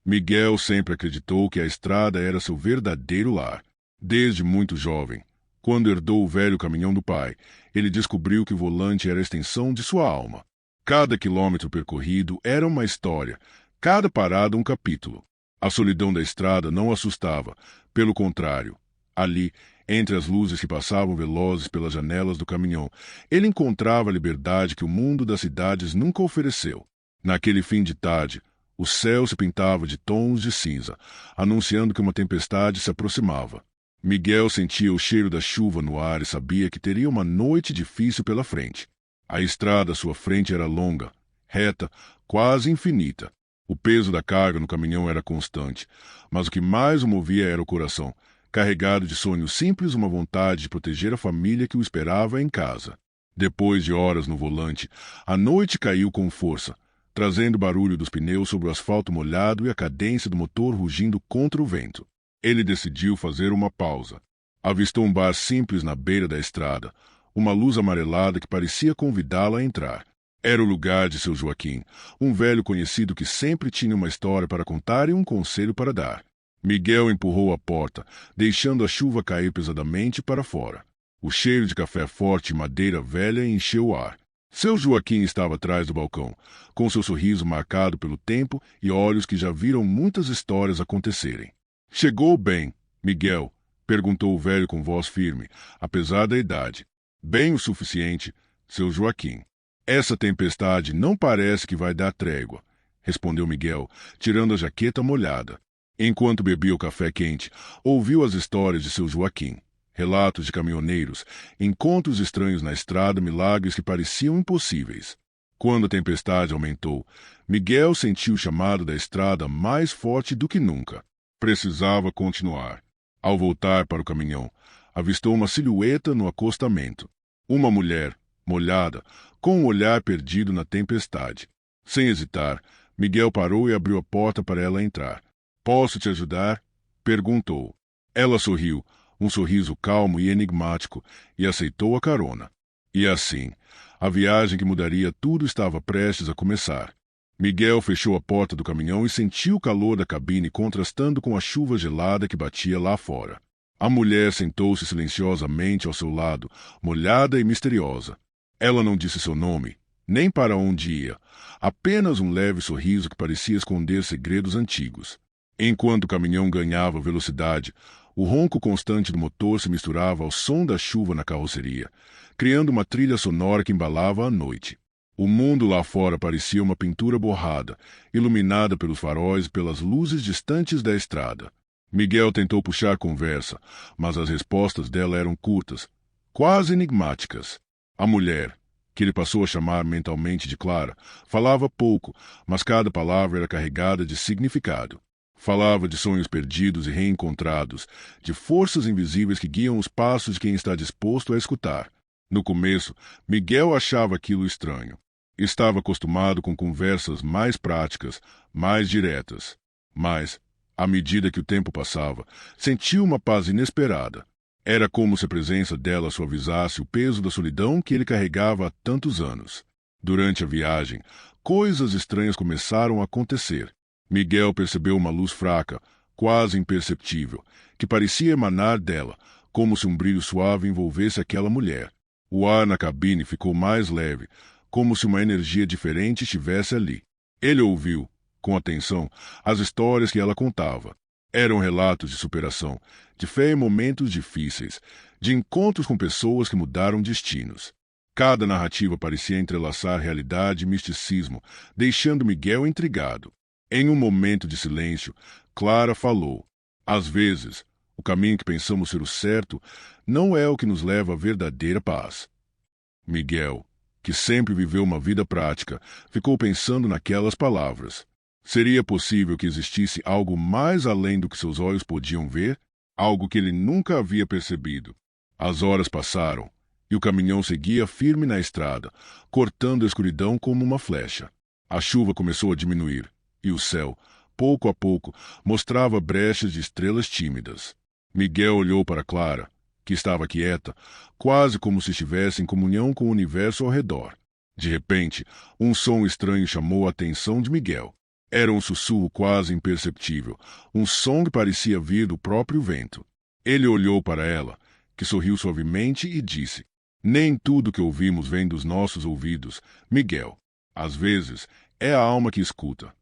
Miguel sempre acreditou que a estrada era seu verdadeiro lar. Desde muito jovem, quando herdou o velho caminhão do pai, ele descobriu que o volante era a extensão de sua alma. Cada quilômetro percorrido era uma história, cada parada um capítulo. A solidão da estrada não o assustava, pelo contrário. Ali, entre as luzes que passavam velozes pelas janelas do caminhão, ele encontrava a liberdade que o mundo das cidades nunca ofereceu. Naquele fim de tarde, o céu se pintava de tons de cinza, anunciando que uma tempestade se aproximava. Miguel sentia o cheiro da chuva no ar e sabia que teria uma noite difícil pela frente. A estrada à sua frente era longa, reta, quase infinita. O peso da carga no caminhão era constante, mas o que mais o movia era o coração, carregado de sonhos simples, uma vontade de proteger a família que o esperava em casa. Depois de horas no volante, a noite caiu com força, trazendo o barulho dos pneus sobre o asfalto molhado e a cadência do motor rugindo contra o vento. Ele decidiu fazer uma pausa. Avistou um bar simples na beira da estrada, uma luz amarelada que parecia convidá-lo a entrar. Era o lugar de seu Joaquim, um velho conhecido que sempre tinha uma história para contar e um conselho para dar. Miguel empurrou a porta, deixando a chuva cair pesadamente para fora. O cheiro de café forte e madeira velha encheu o ar. Seu Joaquim estava atrás do balcão, com seu sorriso marcado pelo tempo e olhos que já viram muitas histórias acontecerem. Chegou bem, Miguel? Perguntou o velho com voz firme, apesar da idade. Bem o suficiente, seu Joaquim. Essa tempestade não parece que vai dar trégua, respondeu Miguel, tirando a jaqueta molhada. Enquanto bebia o café quente, ouviu as histórias de seu Joaquim. Relatos de caminhoneiros, encontros estranhos na estrada, milagres que pareciam impossíveis. Quando a tempestade aumentou, Miguel sentiu o chamado da estrada mais forte do que nunca. Precisava continuar. Ao voltar para o caminhão, avistou uma silhueta no acostamento. Uma mulher, molhada, com um olhar perdido na tempestade. Sem hesitar, Miguel parou e abriu a porta para ela entrar. "Posso te ajudar?" perguntou. Ela sorriu, um sorriso calmo e enigmático, e aceitou a carona. E assim, a viagem que mudaria tudo estava prestes a começar. Miguel fechou a porta do caminhão e sentiu o calor da cabine contrastando com a chuva gelada que batia lá fora. A mulher sentou-se silenciosamente ao seu lado, molhada e misteriosa. Ela não disse seu nome, nem para onde ia, apenas um leve sorriso que parecia esconder segredos antigos. Enquanto o caminhão ganhava velocidade, o ronco constante do motor se misturava ao som da chuva na carroceria, criando uma trilha sonora que embalava a noite. O mundo lá fora parecia uma pintura borrada, iluminada pelos faróis e pelas luzes distantes da estrada. Miguel tentou puxar conversa, mas as respostas dela eram curtas, quase enigmáticas. A mulher, que ele passou a chamar mentalmente de Clara, falava pouco, mas cada palavra era carregada de significado. Falava de sonhos perdidos e reencontrados, de forças invisíveis que guiam os passos de quem está disposto a escutar. No começo, Miguel achava aquilo estranho. Estava acostumado com conversas mais práticas, mais diretas. Mas, à medida que o tempo passava, sentiu uma paz inesperada. Era como se a presença dela suavizasse o peso da solidão que ele carregava há tantos anos. Durante a viagem, coisas estranhas começaram a acontecer. Miguel percebeu uma luz fraca, quase imperceptível, que parecia emanar dela, como se um brilho suave envolvesse aquela mulher. O ar na cabine ficou mais leve, como se uma energia diferente estivesse ali. Ele ouviu, com atenção, as histórias que ela contava. Eram relatos de superação, de fé em momentos difíceis, de encontros com pessoas que mudaram destinos. Cada narrativa parecia entrelaçar realidade e misticismo, deixando Miguel intrigado. Em um momento de silêncio, Clara falou: "Às vezes, o caminho que pensamos ser o certo não é o que nos leva à verdadeira paz." Miguel, que sempre viveu uma vida prática, ficou pensando naquelas palavras. Seria possível que existisse algo mais além do que seus olhos podiam ver? Algo que ele nunca havia percebido. As horas passaram, e o caminhão seguia firme na estrada, cortando a escuridão como uma flecha. A chuva começou a diminuir, e o céu, pouco a pouco, mostrava brechas de estrelas tímidas. Miguel olhou para Clara, que estava quieta, quase como se estivesse em comunhão com o universo ao redor. De repente, um som estranho chamou a atenção de Miguel. Era um sussurro quase imperceptível, um som que parecia vir do próprio vento. Ele olhou para ela, que sorriu suavemente e disse: Nem tudo que ouvimos vem dos nossos ouvidos, Miguel. Às vezes, é a alma que escuta.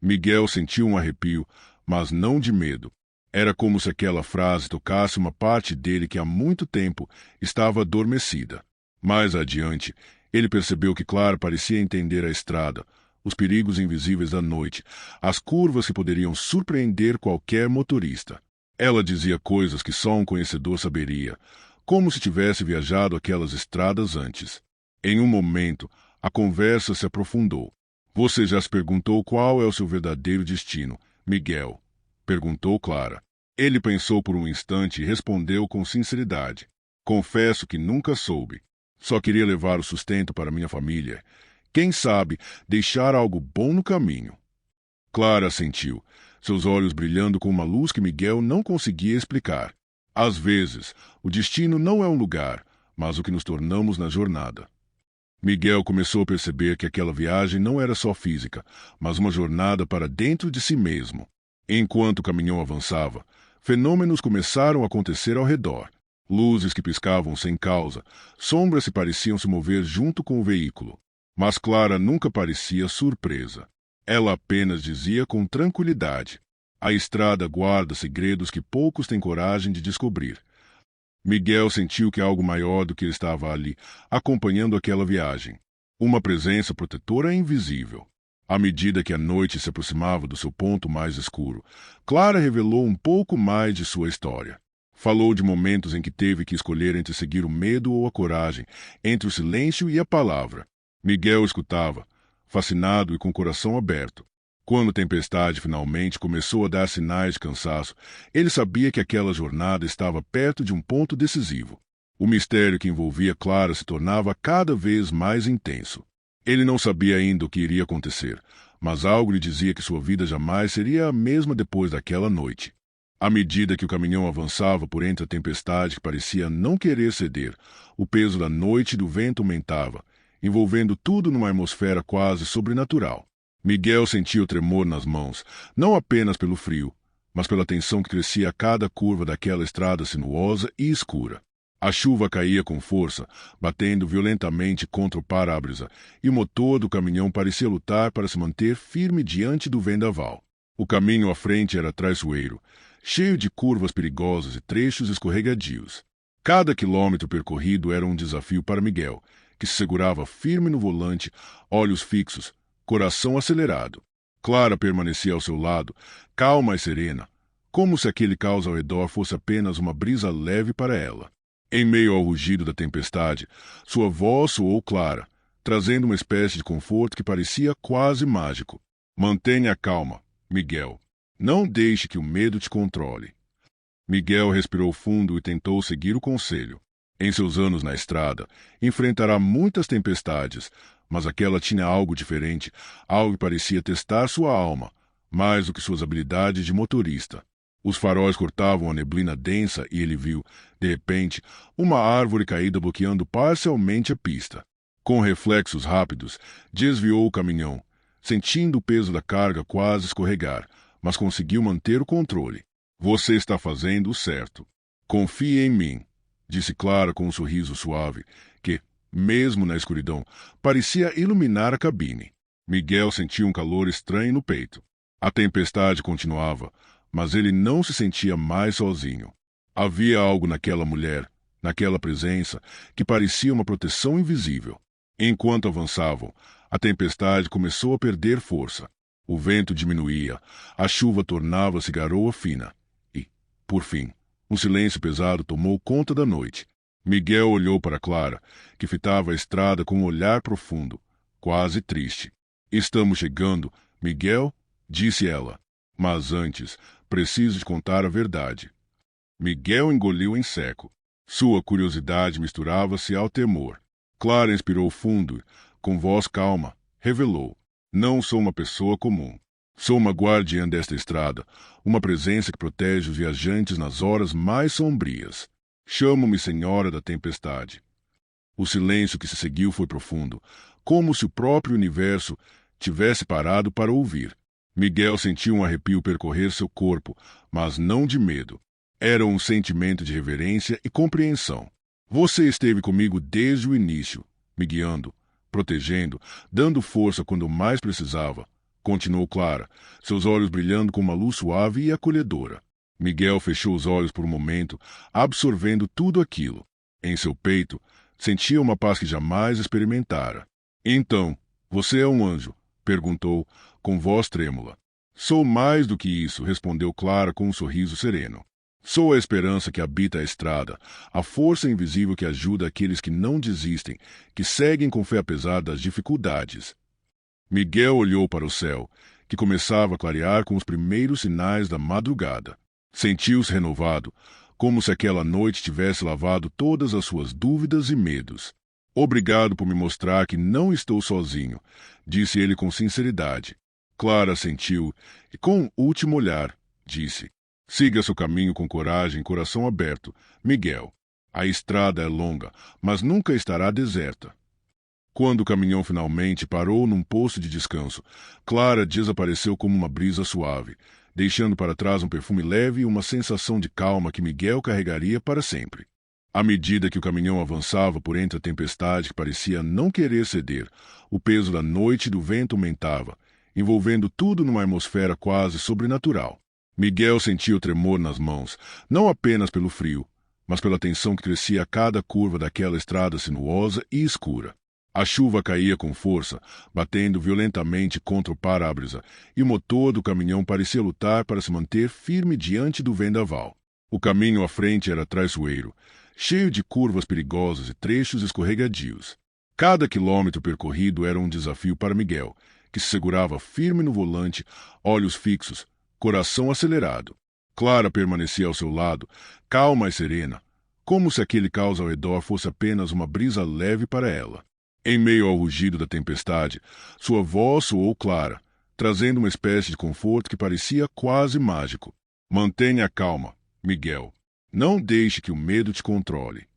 Miguel sentiu um arrepio, mas não de medo. Era como se aquela frase tocasse uma parte dele que há muito tempo estava adormecida. Mais adiante, ele percebeu que Clara parecia entender a estrada, os perigos invisíveis da noite, as curvas que poderiam surpreender qualquer motorista. Ela dizia coisas que só um conhecedor saberia, como se tivesse viajado aquelas estradas antes. Em um momento, a conversa se aprofundou. Você já se perguntou qual é o seu verdadeiro destino, Miguel? Perguntou Clara. Ele pensou por um instante e respondeu com sinceridade. Confesso que nunca soube. Só queria levar o sustento para minha família. Quem sabe deixar algo bom no caminho. Clara assentiu, seus olhos brilhando com uma luz que Miguel não conseguia explicar. Às vezes, o destino não é um lugar, mas o que nos tornamos na jornada. Miguel começou a perceber que aquela viagem não era só física, mas uma jornada para dentro de si mesmo. Enquanto o caminhão avançava, fenômenos começaram a acontecer ao redor. Luzes que piscavam sem causa, sombras que pareciam se mover junto com o veículo. Mas Clara nunca parecia surpresa. Ela apenas dizia com tranquilidade: a estrada guarda segredos que poucos têm coragem de descobrir. Miguel sentiu que algo maior do que ele estava ali, acompanhando aquela viagem. Uma presença protetora e invisível. À medida que a noite se aproximava do seu ponto mais escuro, Clara revelou um pouco mais de sua história. Falou de momentos em que teve que escolher entre seguir o medo ou a coragem, entre o silêncio e a palavra. Miguel escutava, fascinado e com o coração aberto. Quando a tempestade finalmente começou a dar sinais de cansaço, ele sabia que aquela jornada estava perto de um ponto decisivo. O mistério que envolvia Clara se tornava cada vez mais intenso. Ele não sabia ainda o que iria acontecer, mas algo lhe dizia que sua vida jamais seria a mesma depois daquela noite. À medida que o caminhão avançava por entre a tempestade que parecia não querer ceder, o peso da noite e do vento aumentava, envolvendo tudo numa atmosfera quase sobrenatural. Miguel sentia o tremor nas mãos, não apenas pelo frio, mas pela tensão que crescia a cada curva daquela estrada sinuosa e escura. A chuva caía com força, batendo violentamente contra o para-brisa, e o motor do caminhão parecia lutar para se manter firme diante do vendaval. O caminho à frente era traiçoeiro, cheio de curvas perigosas e trechos escorregadios. Cada quilômetro percorrido era um desafio para Miguel, que se segurava firme no volante, olhos fixos, coração acelerado. Clara permanecia ao seu lado, calma e serena, como se aquele caos ao redor fosse apenas uma brisa leve para ela. Em meio ao rugido da tempestade, sua voz soou clara, trazendo uma espécie de conforto que parecia quase mágico. Mantenha a calma, Miguel. Não deixe que o medo te controle. Miguel respirou fundo e tentou seguir o conselho. Em seus anos na estrada, enfrentará muitas tempestades, mas aquela tinha algo diferente, algo que parecia testar sua alma, mais do que suas habilidades de motorista. Os faróis cortavam a neblina densa e ele viu, de repente, uma árvore caída bloqueando parcialmente a pista. Com reflexos rápidos, desviou o caminhão, sentindo o peso da carga quase escorregar, mas conseguiu manter o controle. Você está fazendo o certo. Confie em mim, disse Clara com um sorriso suave, que, mesmo na escuridão, parecia iluminar a cabine. Miguel sentiu um calor estranho no peito. A tempestade continuava, mas ele não se sentia mais sozinho. Havia algo naquela mulher, naquela presença, que parecia uma proteção invisível. Enquanto avançavam, a tempestade começou a perder força. O vento diminuía, a chuva tornava-se garoa fina. E, por fim, um silêncio pesado tomou conta da noite. Miguel olhou para Clara, que fitava a estrada com um olhar profundo, quase triste. Estamos chegando, Miguel, disse ela. Mas antes, preciso te contar a verdade. Miguel engoliu em seco. Sua curiosidade misturava-se ao temor. Clara inspirou fundo, com voz calma, revelou. Não sou uma pessoa comum. Sou uma guardiã desta estrada, uma presença que protege os viajantes nas horas mais sombrias. Chamo-me Senhora da Tempestade. O silêncio que se seguiu foi profundo, como se o próprio universo tivesse parado para ouvir. Miguel sentiu um arrepio percorrer seu corpo, mas não de medo. Era um sentimento de reverência e compreensão. Você esteve comigo desde o início, me guiando, protegendo, dando força quando mais precisava, continuou Clara, seus olhos brilhando com uma luz suave e acolhedora. Miguel fechou os olhos por um momento, absorvendo tudo aquilo. Em seu peito, sentia uma paz que jamais experimentara. Então, você é um anjo? Perguntou, com voz trêmula. Sou mais do que isso, respondeu Clara com um sorriso sereno. Sou a esperança que habita a estrada, a força invisível que ajuda aqueles que não desistem, que seguem com fé apesar das dificuldades. Miguel olhou para o céu, que começava a clarear com os primeiros sinais da madrugada. Sentiu-se renovado, como se aquela noite tivesse lavado todas as suas dúvidas e medos. Obrigado por me mostrar que não estou sozinho, disse ele com sinceridade. Clara assentiu e, com um último olhar, disse: siga seu caminho com coragem e coração aberto, Miguel. A estrada é longa, mas nunca estará deserta. Quando o caminhão finalmente parou num posto de descanso, Clara desapareceu como uma brisa suave, deixando para trás um perfume leve e uma sensação de calma que Miguel carregaria para sempre. À medida que o caminhão avançava por entre a tempestade que parecia não querer ceder, o peso da noite e do vento aumentava, envolvendo tudo numa atmosfera quase sobrenatural. Miguel sentia o tremor nas mãos, não apenas pelo frio, mas pela tensão que crescia a cada curva daquela estrada sinuosa e escura. A chuva caía com força, batendo violentamente contra o para-brisa, e o motor do caminhão parecia lutar para se manter firme diante do vendaval. O caminho à frente era traiçoeiro, cheio de curvas perigosas e trechos escorregadios. Cada quilômetro percorrido era um desafio para Miguel, que se segurava firme no volante, olhos fixos, coração acelerado. Clara permanecia ao seu lado, calma e serena, como se aquele caos ao redor fosse apenas uma brisa leve para ela. Em meio ao rugido da tempestade, sua voz soou clara, trazendo uma espécie de conforto que parecia quase mágico. Mantenha a calma, Miguel. Não deixe que o medo te controle.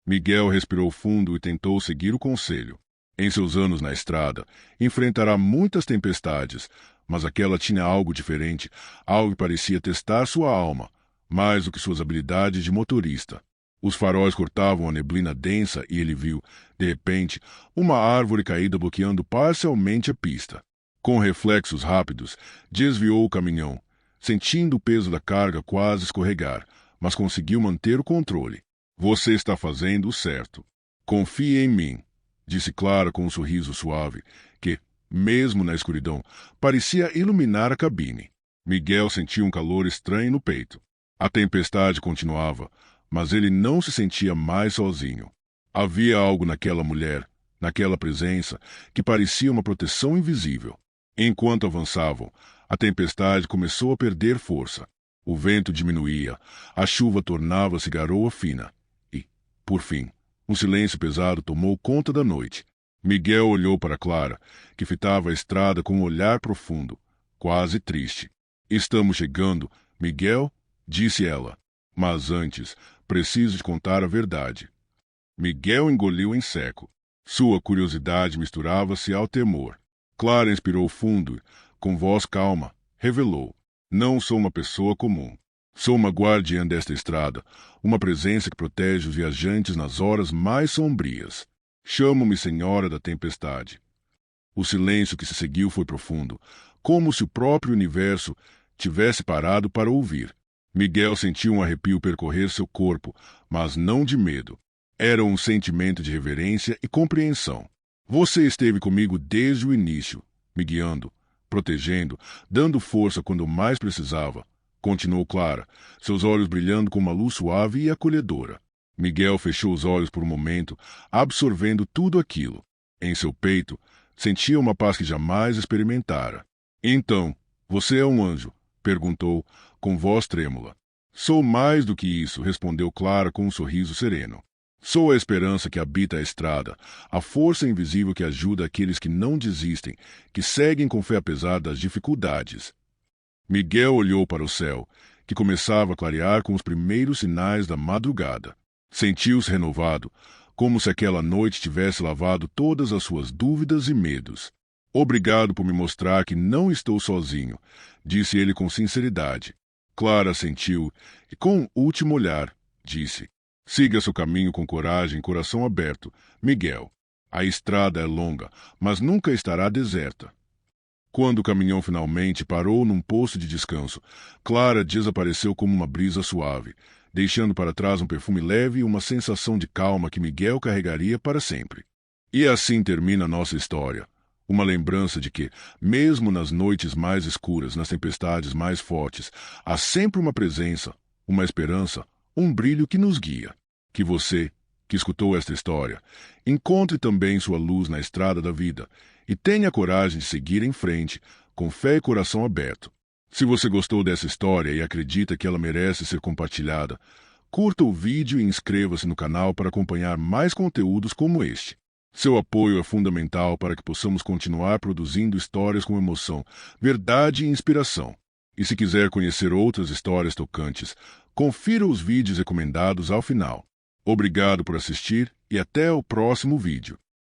Miguel respirou fundo e tentou seguir o conselho. Em seus anos na estrada, enfrentará muitas tempestades, mas aquela tinha algo diferente, algo que parecia testar sua alma, mais do que suas habilidades de motorista. Os faróis cortavam a neblina densa e ele viu, de repente, uma árvore caída bloqueando parcialmente a pista. Com reflexos rápidos, desviou o caminhão, sentindo o peso da carga quase escorregar, mas conseguiu manter o controle. Você está fazendo o certo. Confie em mim, disse Clara com um sorriso suave, que, mesmo na escuridão, parecia iluminar a cabine. Miguel sentiu um calor estranho no peito. A tempestade continuava, mas ele não se sentia mais sozinho. Havia algo naquela mulher, naquela presença, que parecia uma proteção invisível. Enquanto avançavam, a tempestade começou a perder força. O vento diminuía, a chuva tornava-se garoa fina. E, por fim, um silêncio pesado tomou conta da noite. Miguel olhou para Clara, que fitava a estrada com um olhar profundo, quase triste. Estamos chegando, Miguel, disse ela. Mas antes, preciso te contar a verdade. Miguel engoliu em seco. Sua curiosidade misturava-se ao temor. Clara inspirou fundo e, com voz calma, revelou. Não sou uma pessoa comum. Sou uma guardiã desta estrada, uma presença que protege os viajantes nas horas mais sombrias. Chamo-me Senhora da Tempestade. O silêncio que se seguiu foi profundo, como se o próprio universo tivesse parado para ouvir. Miguel sentiu um arrepio percorrer seu corpo, mas não de medo. Era um sentimento de reverência e compreensão. Você esteve comigo desde o início, me guiando, protegendo, dando força quando mais precisava, continuou Clara, seus olhos brilhando com uma luz suave e acolhedora. Miguel fechou os olhos por um momento, absorvendo tudo aquilo. Em seu peito, sentia uma paz que jamais experimentara. Então, você é um anjo? Perguntou, com voz trêmula. Sou mais do que isso, respondeu Clara com um sorriso sereno. Sou a esperança que habita a estrada, a força invisível que ajuda aqueles que não desistem, que seguem com fé apesar das dificuldades. Miguel olhou para o céu, que começava a clarear com os primeiros sinais da madrugada. Sentiu-se renovado, como se aquela noite tivesse lavado todas as suas dúvidas e medos. Obrigado por me mostrar que não estou sozinho, disse ele com sinceridade. Clara assentiu e, com um último olhar, disse: siga seu caminho com coragem e coração aberto, Miguel. A estrada é longa, mas nunca estará deserta. Quando o caminhão finalmente parou num posto de descanso, Clara desapareceu como uma brisa suave, deixando para trás um perfume leve e uma sensação de calma que Miguel carregaria para sempre. E assim termina nossa história. Uma lembrança de que, mesmo nas noites mais escuras, nas tempestades mais fortes, há sempre uma presença, uma esperança, um brilho que nos guia. Que você, que escutou esta história, encontre também sua luz na estrada da vida e tenha coragem de seguir em frente, com fé e coração aberto. Se você gostou dessa história e acredita que ela merece ser compartilhada, curta o vídeo e inscreva-se no canal para acompanhar mais conteúdos como este. Seu apoio é fundamental para que possamos continuar produzindo histórias com emoção, verdade e inspiração. E se quiser conhecer outras histórias tocantes, confira os vídeos recomendados ao final. Obrigado por assistir e até o próximo vídeo.